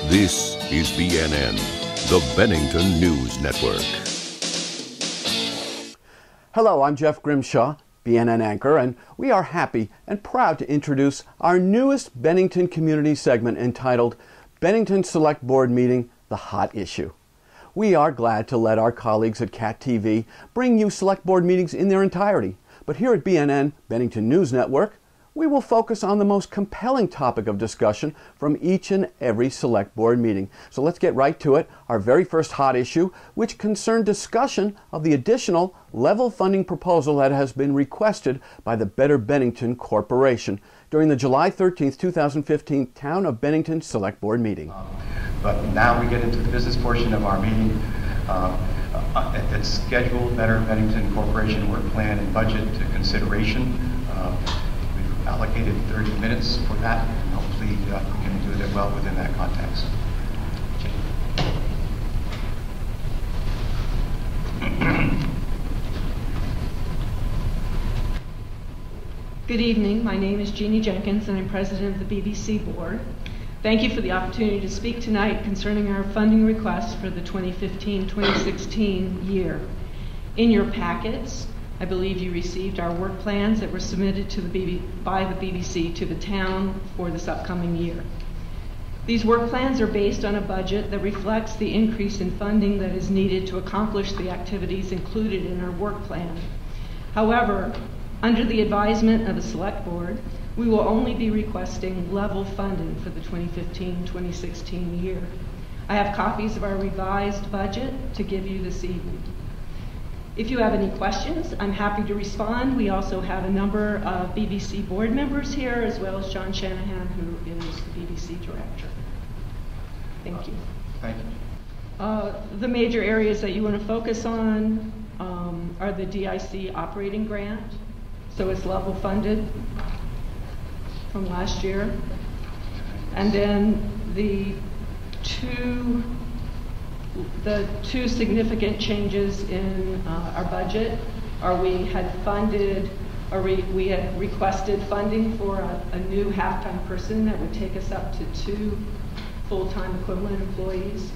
This is BNN, the Bennington News Network. Hello, I'm Jeff Grimshaw, BNN anchor, and we are happy and proud to introduce our newest Bennington community segment entitled Bennington Select Board Meeting, The Hot Issue. We are glad to let our colleagues at CAT TV bring you select board meetings in their entirety. But here at BNN, Bennington News Network, we will focus on the most compelling topic of discussion from each and every select board meeting. So let's get right to it. Our very first hot issue, which concerned discussion of the additional level funding proposal that has been requested by the Better Bennington Corporation during the July 13th, 2015 Town of Bennington Select Board Meeting. But now we get into the business portion of our meeting. It's scheduled Better Bennington Corporation Work Plan and Budget to consideration. We've allocated 30 minutes for that, and hopefully we can do it well within that context. Good evening. My name is Jeannie Jenkins, and I'm president of the BBC Board. Thank you for the opportunity to speak tonight concerning our funding requests for the 2015-2016 year. In your packets, I believe you received our work plans that were submitted to by the BBC to the town for this upcoming year. These work plans are based on a budget that reflects the increase in funding that is needed to accomplish the activities included in our work plan. However, under the advisement of the Select Board, we will only be requesting level funding for the 2015-2016 year. I have copies of our revised budget to give you this evening. If you have any questions, I'm happy to respond. We also have a number of BBC board members here, as well as John Shanahan, who is the BBC director. Thank you. Thank you. The major areas that you want to focus on are the DIC operating grant. So it's level funded from last year. And then the two significant changes in our budget are we had requested funding for a new half-time person that would take us up to 2 full-time equivalent employees.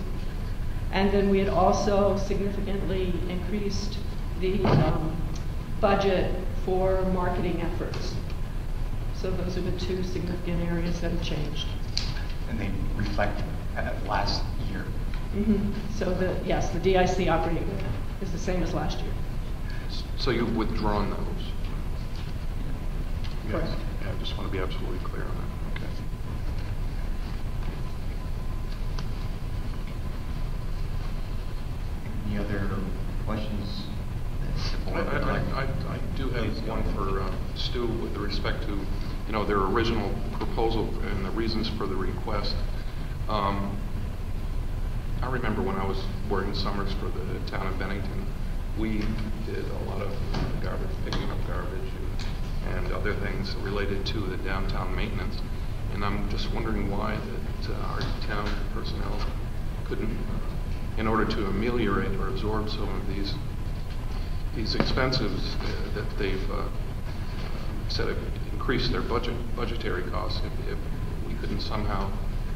And then we had also significantly increased the budget for marketing efforts. So those are the two significant areas that have changed. And they reflect last year. Mm-hmm. So yes, the DIC operating grant is the same as last year. So you've withdrawn those? Correct. Yes. Yeah, I just want to be absolutely clear on that. Okay. Any other questions? I do have one for Stu with respect to, their original proposal and the reasons for the request. I remember when I was working summers for the town of Bennington, we did a lot of garbage, picking up garbage and other things related to the downtown maintenance. And I'm just wondering why that our town personnel couldn't, in order to ameliorate or absorb some of these expenses that they've said have increased their budgetary costs, if we couldn't somehow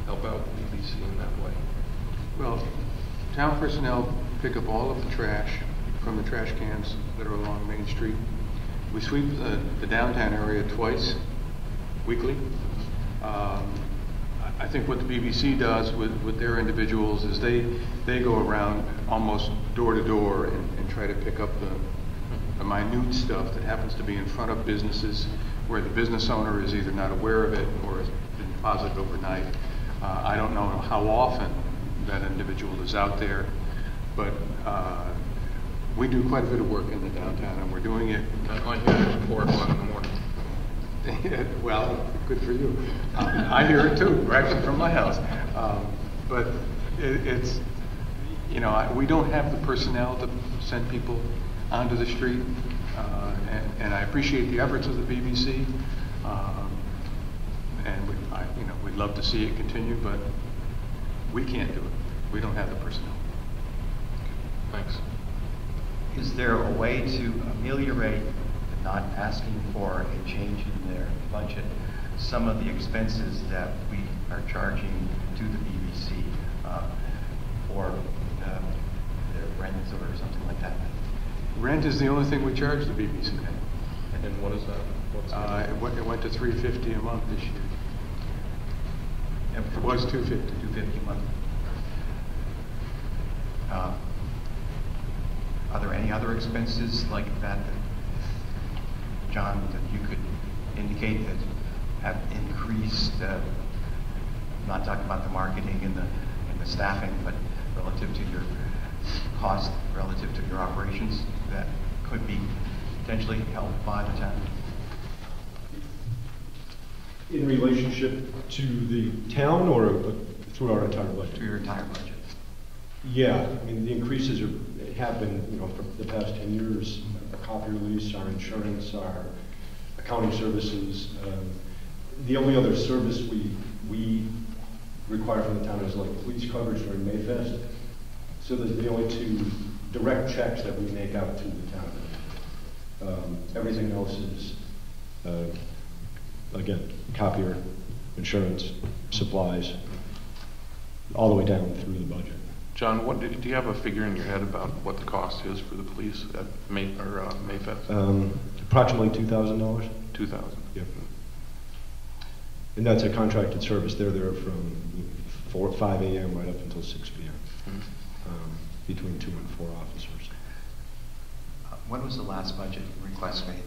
help out BBC in that way. Well, town personnel pick up all of the trash from the trash cans that are along Main Street. We sweep the downtown area twice weekly. I think what the BBC does with their individuals is they go around almost door to door and try to pick up the minute stuff that happens to be in front of businesses where the business owner is either not aware of it or has been deposited overnight. I don't know how often that individual is out there, but we do quite a bit of work in the downtown, and we're doing it. Not going here at 4 o'clock in the morning. Well, good for you. I hear it too, right from my house. But it's, we don't have the personnel to send people onto the street, and I appreciate the efforts of the BBC, and we'd love to see it continue, but we can't do it. We don't have the personnel. Thanks. Is there a way to ameliorate, not asking for a change in their budget, some of the expenses that we are charging to the BBC Rent is the only thing we charge the BBC. And what is that? It went to $350 a month this year. It was $250. $250 a month. Are there any other expenses like that, John, that you could indicate that have increased? I'm not talking about the marketing and the staffing, but relative to your cost, relative to your operations, that could be potentially helped by the town? In relationship to the town or through our entire budget? To your entire budget. Yeah, I mean, the increases have been, you know, for the past 10 years. Our copier lease, our insurance, our accounting services. The only other service we require from the town is like police coverage during Mayfest. So those are the only two direct checks that we make out to the town. Everything else is, again, copier, insurance, supplies, all the way down through the budget. John, do you have a figure in your head about what the cost is for the police at Mayfest? Approximately $2,000. 2,000. Yep. And that's a contracted service. They're there from 5 a.m. right up until 6 p.m. Between 2 and 4 officers. When was the last budget request made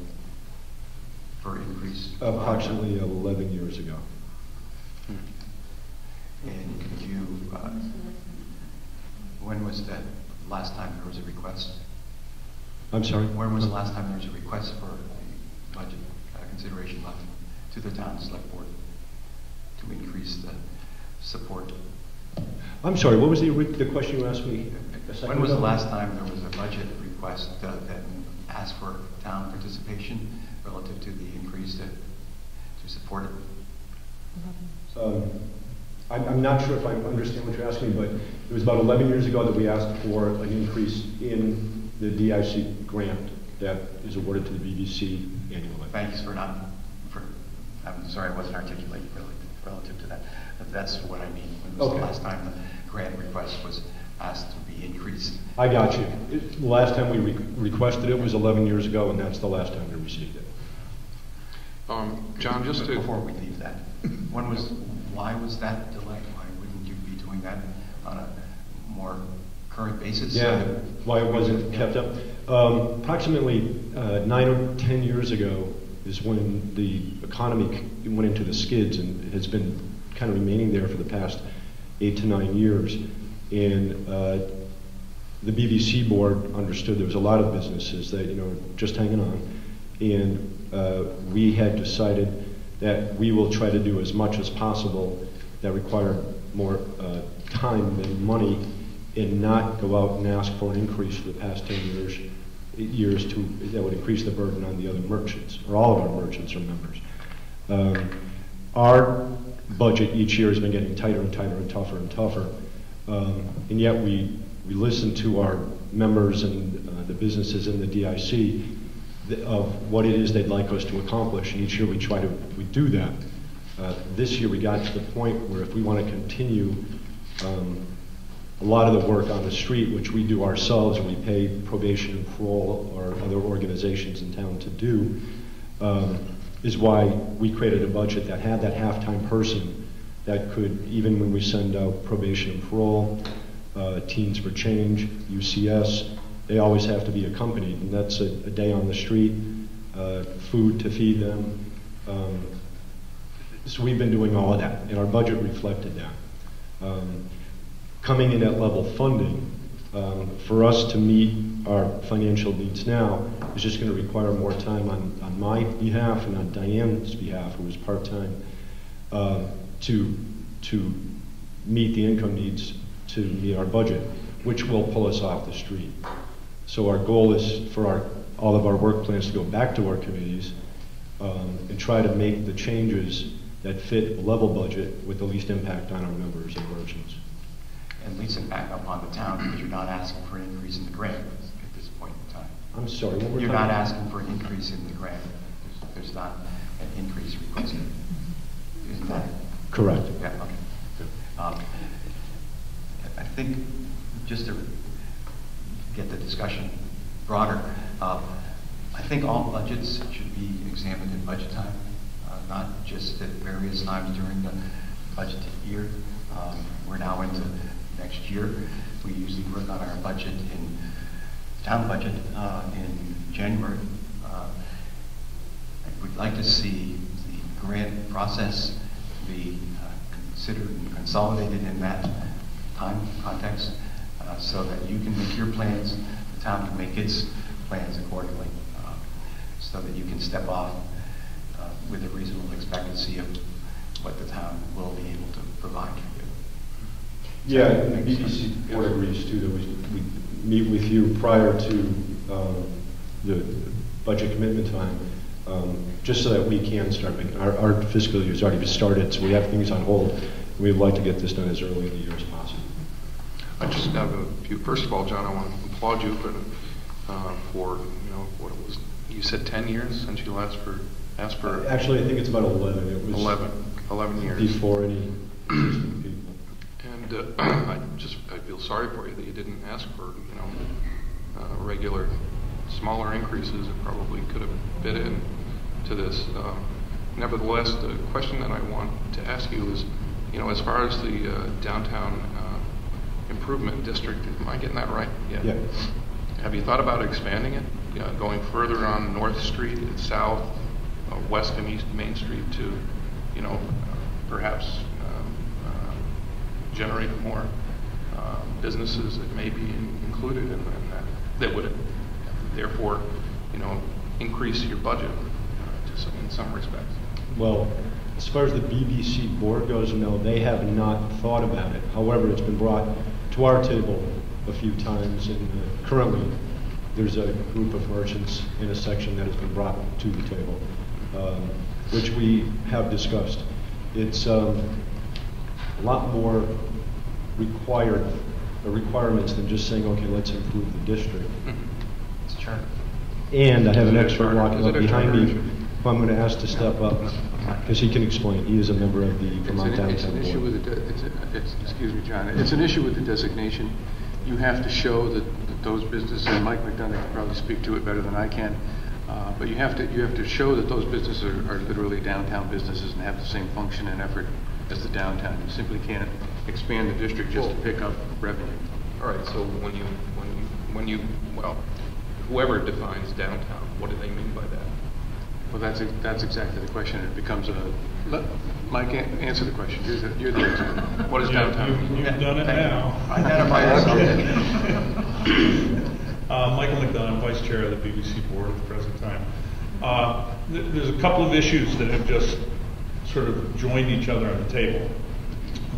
for increase? Approximately 11 years ago. And could you, when was that last time there was a request? I'm sorry? When was the last time there was a request for budget consideration left to the town select board to increase the support? I'm sorry, what was the question you asked me? When was the last time there was a budget request that asked for town participation relative to the increase to support it? I'm not sure if I understand what you're asking, but it was about 11 years ago that we asked for an increase in the DIC grant that is awarded to the BBC annually. Thanks for not, I'm sorry I wasn't articulate relative to that. But that's what I mean. When was the last time the grant request was asked to be increased? I got you. The last time we requested it was 11 years ago, and that's the last time we received it. John, just before we leave that, why was that delayed? Why wouldn't you be doing that on a more current basis? Yeah, why it wasn't kept up? Approximately 9 or 10 years ago is when the economy went into the skids and has been kind of remaining there for the past 8 to 9 years. And the BBC board understood there was a lot of businesses that, you know, just hanging on. And we had decided that we will try to do as much as possible that require more time and money and not go out and ask for an increase for the past 10 years that would increase the burden on the other merchants, or all of our merchants or members. Our budget each year has been getting tighter and tighter and tougher and tougher, and yet we listen to our members and the businesses in the DIC of what it is they'd like us to accomplish, and each year we do that. This year we got to the point where if we want to continue a lot of the work on the street, which we do ourselves, we pay probation and parole or other organizations in town to do, is why we created a budget that had that half-time person that could, even when we send out probation and parole, Teens for Change, UCS, they always have to be accompanied, and that's a day on the street, food to feed them. So we've been doing all of that, and our budget reflected that. Coming in at level funding, for us to meet our financial needs now is just going to require more time on my behalf and on Diane's behalf, who was part-time, to meet the income needs to meet our budget, which will pull us off the street. So our goal is for all of our work plans to go back to our committees and try to make the changes that fit a level budget with the least impact on our members and merchants. And least impact upon the town, because you're not asking for an increase in the grant at this point in time. I'm sorry, what were You're not asking for an increase in the grant. There's not an increase requested. Isn't that correct? Yeah, okay. I think just to get the discussion broader, I think all budgets should be examined in budget time, not just at various times during the budget year. We're now into next year. We usually work on our budget town budget in January. We'd like to see the grant process be considered and consolidated in that time context, so that you can make your plans, the town can make its plans accordingly, so that you can step off with a reasonable expectancy of what the town will be able to provide for you. Yeah, the BBC board agrees too that we meet with you prior to the budget commitment time, just so that we can start making, our fiscal year's already started, so we have things on hold. We'd like to get this done as early in the year as possible. I just have a few. First of all, John, I want to applaud you for what it was. You said 10 years since you asked for. Actually, I think it's about 11. It was 11 years before any existing people. And I feel sorry for you that you didn't ask for regular smaller increases. It probably could have fit in to this. Nevertheless, the question that I want to ask you is, as far as the downtown improvement district, am I getting that right? Yeah. Have you thought about expanding it, going further on North Street, south, west and east Main Street to, perhaps generate more businesses that may be included in that would therefore, increase your budget in some respects? Well, as far as the BBC board goes, no, they have not thought about it. However, it's been brought to our table a few times, and currently there's a group of merchants in a section that has been brought to the table, which we have discussed. It's a lot more requirements than just saying, okay, let's improve the district. It's a charter. And I have an expert walking up behind me who I'm going to ask to step up, because he can explain. He is a member of the Vermont Downtown Board. Excuse me, John. It's an issue with the designation. You have to show that those businesses, and Mike McDonough can probably speak to it better than I can, but you have to show that those businesses are literally downtown businesses and have the same function and effort as the downtown. You simply can't expand the district just to pick up revenue. All right. So whoever defines downtown, what do they mean by that? Well, that's exactly the question. It becomes Mike, answer the question. You're the expert. What is downtown? You've done it now. Identify yourself. Michael McDonough, Vice Chair of the BBC Board at the present time. There's a couple of issues that have just sort of joined each other on the table.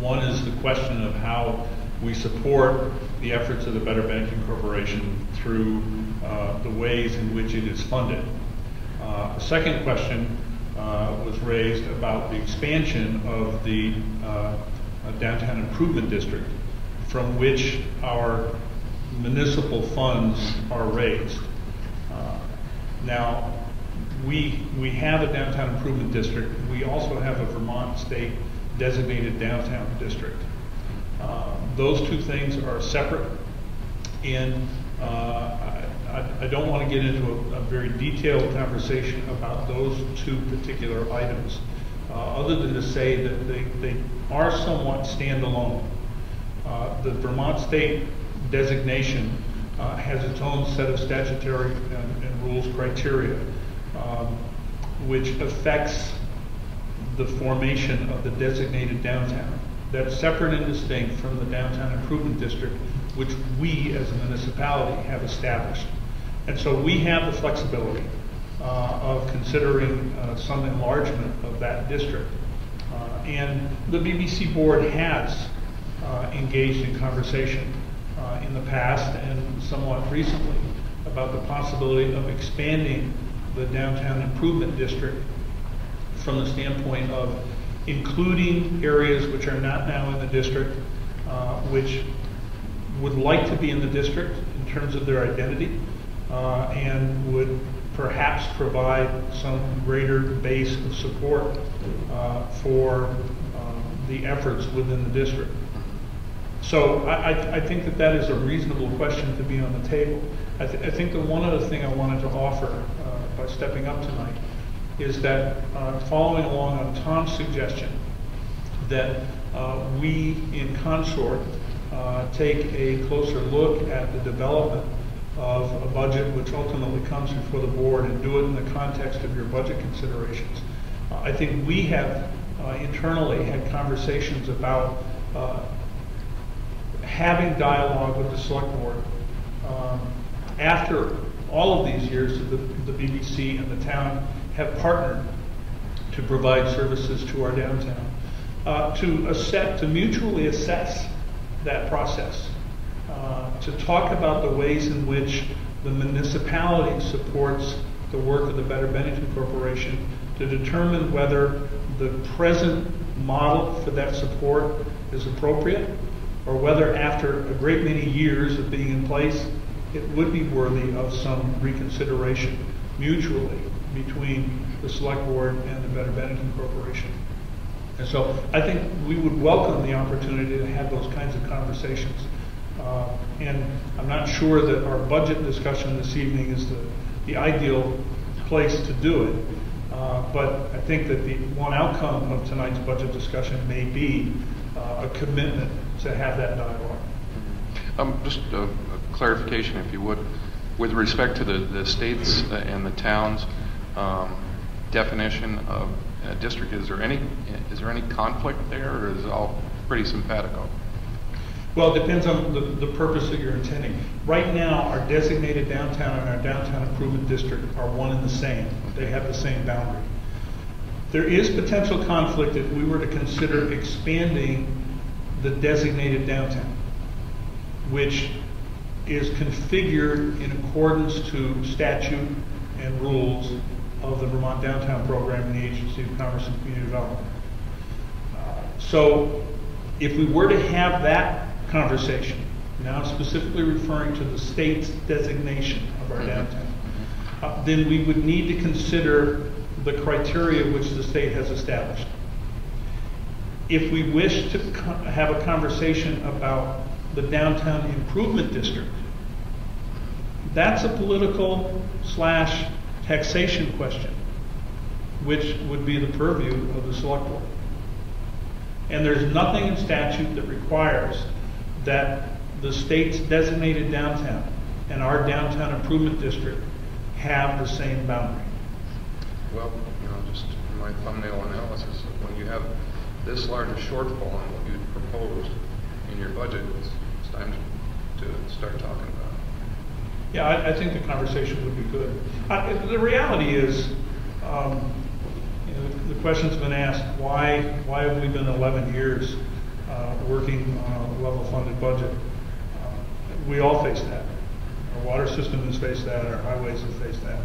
One is the question of how we support the efforts of the Better Bennington Corporation through the ways in which it is funded. A second question was raised about the expansion of the downtown improvement district, from which our municipal funds are raised. Now, we have a downtown improvement district. We also have a Vermont state designated downtown district. Those two things are separate, and I don't want to get into a very detailed conversation about those two particular items, other than to say that they are somewhat standalone. The Vermont state designation has its own set of statutory and rules criteria, which affects the formation of the designated downtown. That's separate and distinct from the downtown improvement district, which we as a municipality have established. And so we have the flexibility of considering some enlargement of that district. And the BBC board has engaged in conversation in the past and somewhat recently about the possibility of expanding the downtown improvement district from the standpoint of including areas which are not now in the district, which would like to be in the district in terms of their identity, and would perhaps provide some greater base of support for the efforts within the district. So I think that that is a reasonable question to be on the table. I think the one other thing I wanted to offer by stepping up tonight is that following along on Tom's suggestion that we in consort take a closer look at the development of a budget which ultimately comes before the board and do it in the context of your budget considerations. I think we have internally had conversations about having dialogue with the select board after all of these years that the BBC and the town have partnered to provide services to our downtown, to mutually assess that process, to talk about the ways in which the municipality supports the work of the Better Bennington Corporation, to determine whether the present model for that support is appropriate, or whether after a great many years of being in place, it would be worthy of some reconsideration mutually between the Select Board and the Better Bennington Corporation. And so I think we would welcome the opportunity to have those kinds of conversations. And I'm not sure that our budget discussion this evening is the ideal place to do it. But I think that the one outcome of tonight's budget discussion may be a commitment to have that dialogue. Just a clarification, if you would, with respect to the states and the towns definition of district, is there any conflict there, or is it all pretty simpatico? Well, it depends on the purpose that you're intending. Right now, our designated downtown and our downtown improvement district are one and the same. They have the same boundary. There is potential conflict if we were to consider expanding the designated downtown, which is configured in accordance to statute and rules of the Vermont Downtown Program and the Agency of Commerce and Community Development. So if we were to have that conversation, now specifically referring to the state's designation of our downtown, then we would need to consider the criteria which the state has established. If we wish to have a conversation about the downtown improvement district, that's a political / taxation question, which would be the purview of the select board. And there's nothing in statute that requires that the state's designated downtown and our downtown improvement district have the same boundary. Well, just in my thumbnail analysis, when you have this large a shortfall in what you proposed in your budget, it's time to start talking about it. Yeah, I think the conversation would be good. The reality is, the question's been asked, why have we been 11 years working on a level-funded budget? We all face that. Our water system has faced that, our highways have faced that.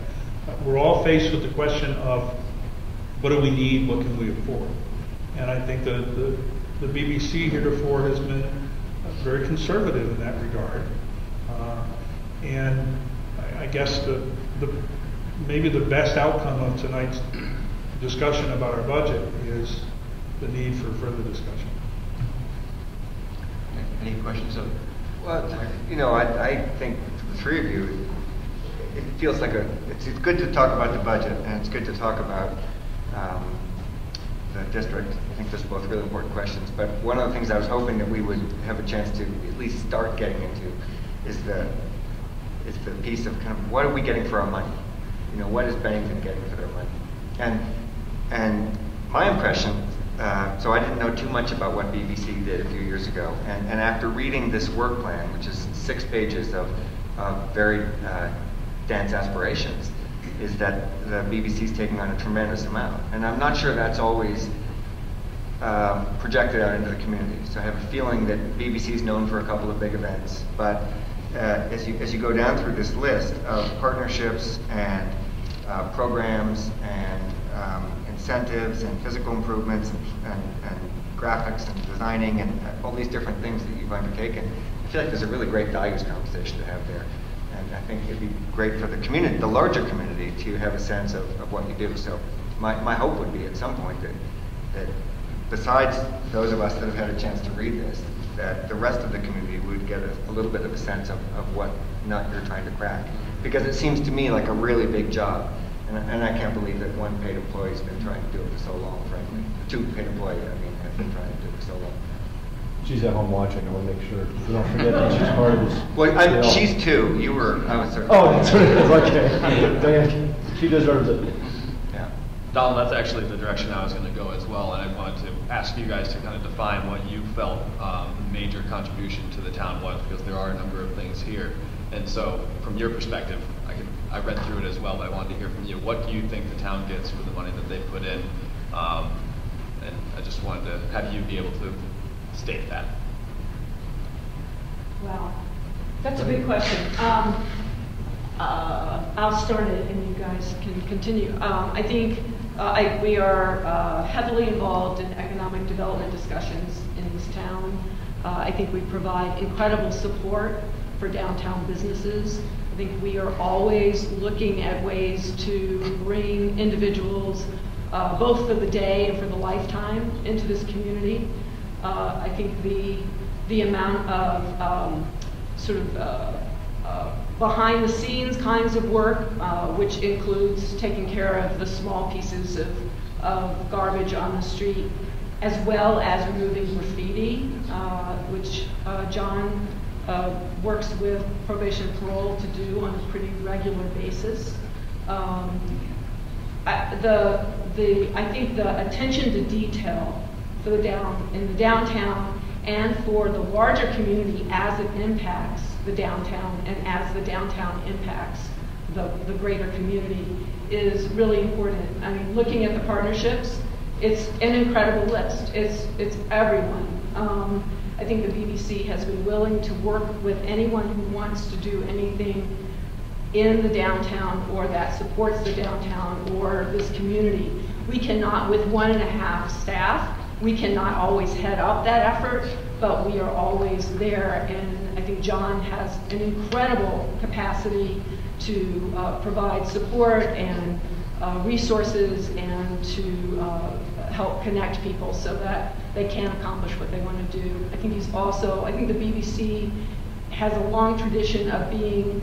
We're all faced with the question of what do we need, what can we afford? And I think the BBC heretofore has been very conservative in that regard. And I guess maybe the best outcome of tonight's discussion about our budget is the need for further discussion. Any questions? Well, I think for the three of you, it feels like it's good to talk about the budget, and it's good to talk about the district. I think those are both really important questions. But one of the things I was hoping that we would have a chance to at least start getting into is the piece of kind of what are we getting for our money? What is Bennington getting for their money? And my impression, so I didn't know too much about what BBC did a few years ago, and after reading this work plan, which is 6 pages of very dense aspirations, is that the BBC's taking on a tremendous amount. And I'm not sure that's always projected out into the community. So I have a feeling that BBC is known for a couple of big events, but as you go down through this list of partnerships and programs and incentives and physical improvements and graphics and designing and all these different things that you've undertaken, I feel like there's a really great values conversation to have there. And I think it'd be great for the community, the larger community, to have a sense of what you do. So my hope would be at some point that besides those of us that have had a chance to read this, that the rest of the community would get a little bit of a sense of what nut you're trying to crack. Because it seems to me like a really big job. And I can't believe that one paid employee's been trying to do it for so long, frankly. Two paid employees, I mean, have been trying to do it for so long. She's at home watching. I want to make sure we don't forget that she's part of this. Well, she's two. You were, I was certain. Oh, that's what it is. Okay. Diane, she deserves it. Yeah. Donald, that's actually the direction I was going to go as well, and I wanted to ask you guys to kind of define what you felt major contribution to the town was, because there are a number of things here. And so, from your perspective, I read through it as well, but I wanted to hear from you. What do you think the town gets for the money that they put in? And I just wanted to have you be able to state that. Wow, that's a big question. I'll start it and you guys can continue. I think we are heavily involved in economic development discussions in this town. I think we provide incredible support for downtown businesses. I think we are always looking at ways to bring individuals, both for the day and for the lifetime, into this community. I think the amount of behind the scenes kinds of work, which includes taking care of the small pieces of garbage on the street, as well as removing graffiti, which John works with probation and parole to do on a pretty regular basis. I think the attention to detail for in the downtown and for the larger community as it impacts the downtown and as the downtown impacts the greater community is really important. I mean, looking at the partnerships, it's an incredible list. It's everyone. I think the BBC has been willing to work with anyone who wants to do anything in the downtown or that supports the downtown or this community. We cannot, with 1.5 staff, we cannot always head up that effort, but we are always there, and I think John has an incredible capacity to provide support and resources and to help connect people so that they can accomplish what they want to do. I think the BBC has a long tradition of being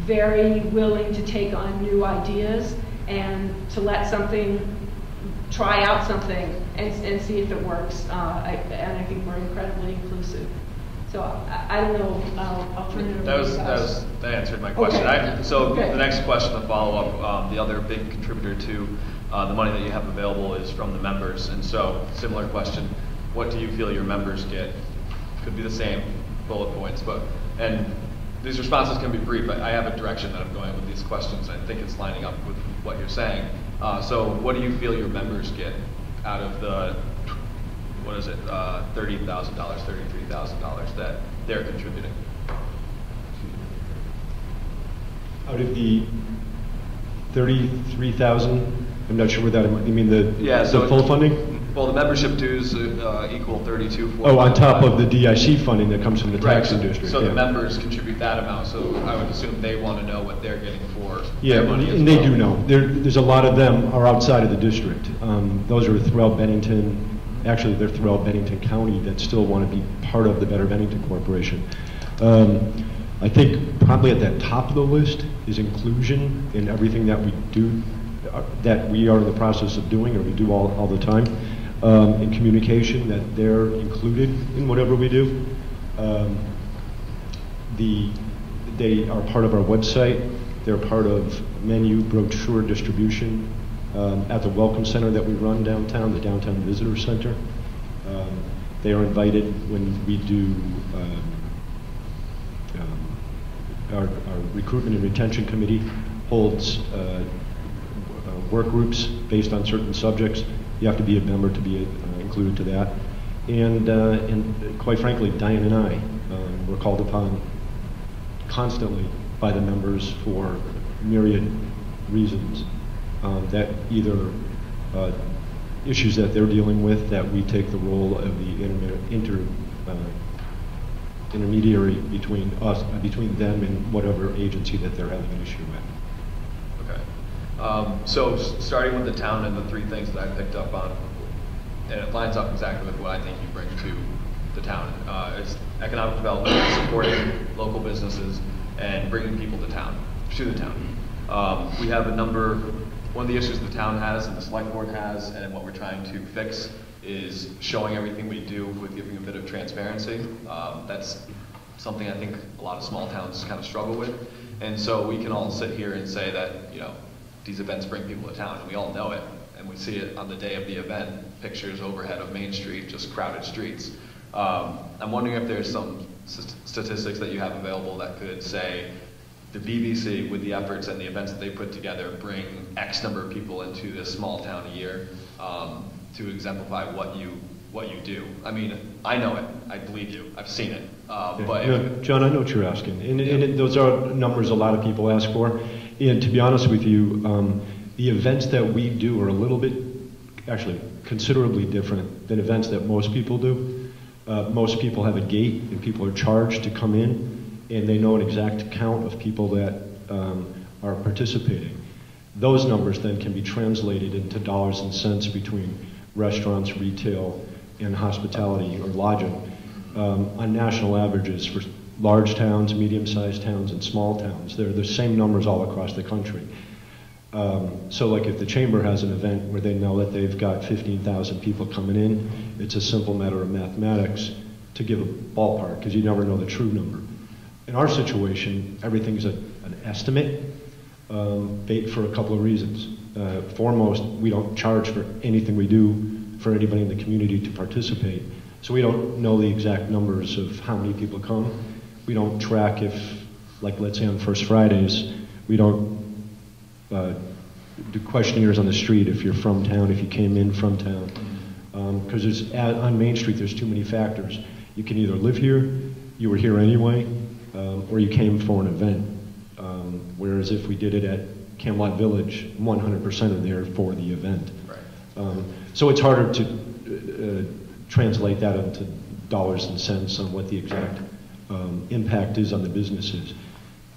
very willing to take on new ideas and to try out something and see if it works. And I think we're incredibly inclusive. So I don't know, I'll turn it over to you guys. That answered my question. Okay. The next question, the follow-up, the other big contributor to the money that you have available is from the members. And so, similar question, what do you feel your members get? Could be the same bullet points, and these responses can be brief. I have a direction that I'm going with these questions. I think it's lining up with what you're saying. So what do you feel your members get out of the, $30,000, $33,000 that they're contributing? Out of the 33,000, I'm not sure what that, you mean the full funding? Well, the membership dues equal $32,400. Oh, on top of the DIC funding that comes from the taxing district. So the members contribute that amount. So I would assume they want to know what they're getting for their money as well. They do know. There's a lot of them are outside of the district. Those are throughout Bennington. Actually, they're throughout Bennington County that still want to be part of the Better Bennington Corporation. I think probably at that top of the list is inclusion in everything that we do, that we are in the process of doing, or we do all the time. In communication, that they're included in whatever we do. They are part of our website. They're part of menu brochure distribution at the Welcome Center that we run downtown, the Downtown Visitor Center. They are invited when we do our recruitment and retention committee holds work groups based on certain subjects. You have to be a member to be included to that. And quite frankly, Diane and I were called upon constantly by the members for myriad reasons that either issues that they're dealing with, that we take the role of the intermediary between them and whatever agency that they're having an issue with. So starting with the town and the three things that I picked up on, and it lines up exactly with what I think you bring to the town. It's economic development, supporting local businesses, and bringing people to the town. We have one of the issues the town has and the select board has, and what we're trying to fix is showing everything we do with giving a bit of transparency. That's something I think a lot of small towns kind of struggle with. And so we can all sit here and say that, these events bring people to town, and we all know it. And we see it on the day of the event, pictures overhead of Main Street, just crowded streets. I'm wondering if there's some statistics that you have available that could say the BBC, with the efforts and the events that they put together, bring X number of people into this small town a year, to exemplify what you do. I mean, I know it. I believe you. I've seen it. But John, I know what you're asking, and those are numbers a lot of people ask for. And to be honest with you, the events that we do are a little bit, actually, considerably different than events that most people do. Most people have a gate, and people are charged to come in, and they know an exact count of people that are participating. Those numbers then can be translated into dollars and cents between restaurants, retail, and hospitality or lodging on national averages for large towns, medium-sized towns, and small towns. They're the same numbers all across the country. So like if the chamber has an event where they know that they've got 15,000 people coming in, it's a simple matter of mathematics to give a ballpark, because you never know the true number. In our situation, everything's an estimate for a couple of reasons. Foremost, we don't charge for anything we do for anybody in the community to participate. So we don't know the exact numbers of how many people come. We don't track if, like let's say on First Fridays, we don't do questionnaires on the street if you're from town, if you came in from town. Because on Main Street there's too many factors. You can either live here, you were here anyway, or you came for an event. Whereas if we did it at Camelot Village, 100% are there for the event. Right. So it's harder to translate that into dollars and cents on what the exact impact is on the businesses.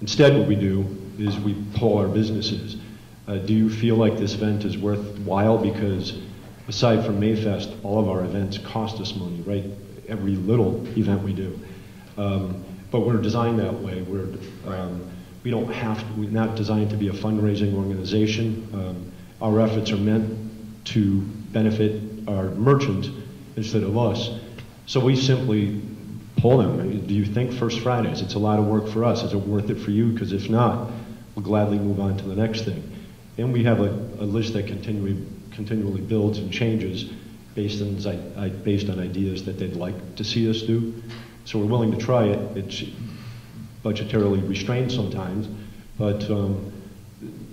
Instead, what we do is we poll our businesses. Do you feel like this event is worthwhile? Because aside from Mayfest, all of our events cost us money, right? Every little event we do. But we're designed that way. We don't have to, we're not designed to be a fundraising organization. Our efforts are meant to benefit our merchants instead of us. So we simply poll them. Do you think First Fridays? It's a lot of work for us. Is it worth it for you? Because if not, we'll gladly move on to the next thing. And we have a list that continually builds and changes based on ideas that they'd like to see us do. So we're willing to try it. It's budgetarily restrained sometimes, but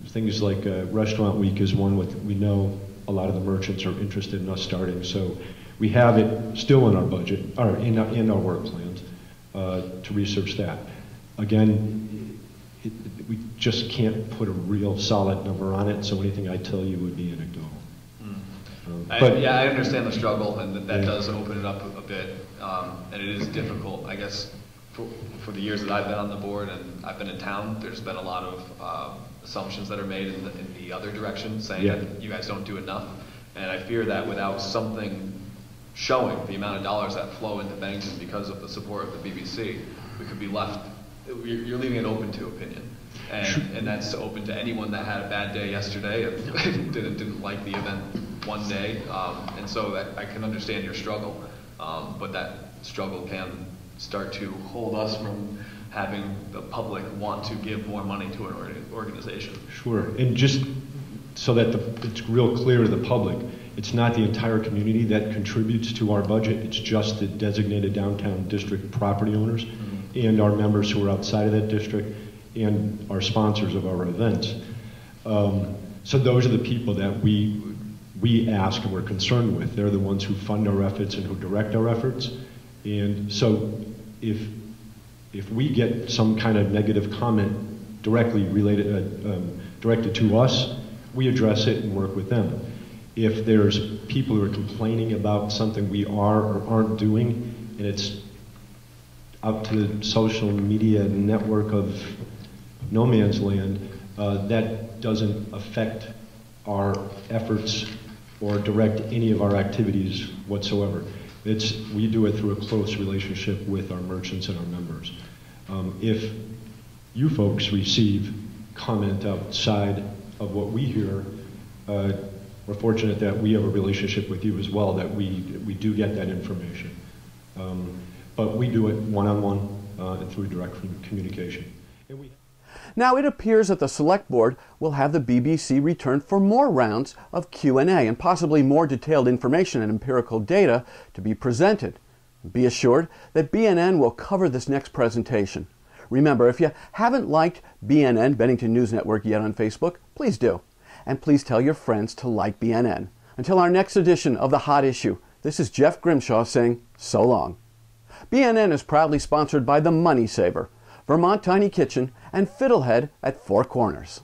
things like Restaurant Week is one we know a lot of the merchants are interested in us starting. So we have it still in our budget, or in our work plans, to research that. Again, we just can't put a real solid number on it, so anything I tell you would be anecdotal. Yeah, I understand the struggle, and that does open it up a bit, and it is difficult. I guess for the years that I've been on the board and I've been in town, there's been a lot of assumptions that are made in the other direction, saying that you guys don't do enough, and I fear that without something showing the amount of dollars that flow into Bennington because of the support of the BBC, we could be left, you're leaving it open to opinion. And that's open to anyone that had a bad day yesterday and didn't like the event one day. And so I can understand your struggle, but that struggle can start to hold us from having the public want to give more money to an organization. Sure, and just so that it's real clear to the public, it's not the entire community that contributes to our budget, it's just the designated downtown district property owners and our members who are outside of that district and our sponsors of our events. So those are the people that we ask and we're concerned with. They're the ones who fund our efforts and who direct our efforts. And so if we get some kind of negative comment directly directed to us, we address it and work with them. If there's people who are complaining about something we are or aren't doing, and it's out to the social media network of no man's land, that doesn't affect our efforts or direct any of our activities whatsoever. We do it through a close relationship with our merchants and our members. If you folks receive comment outside of what we hear, we're fortunate that we have a relationship with you as well, that we do get that information. But we do it one-on-one and through direct communication. Now it appears that the Select Board will have the BBC return for more rounds of Q&A and possibly more detailed information and empirical data to be presented. Be assured that BNN will cover this next presentation. Remember, if you haven't liked BNN, Bennington News Network, yet on Facebook, please do. And please tell your friends to like BNN. Until our next edition of The Hot Issue, this is Jeff Grimshaw saying so long. BNN is proudly sponsored by The Money Saver, Vermont Tiny Kitchen, and Fiddlehead at Four Corners.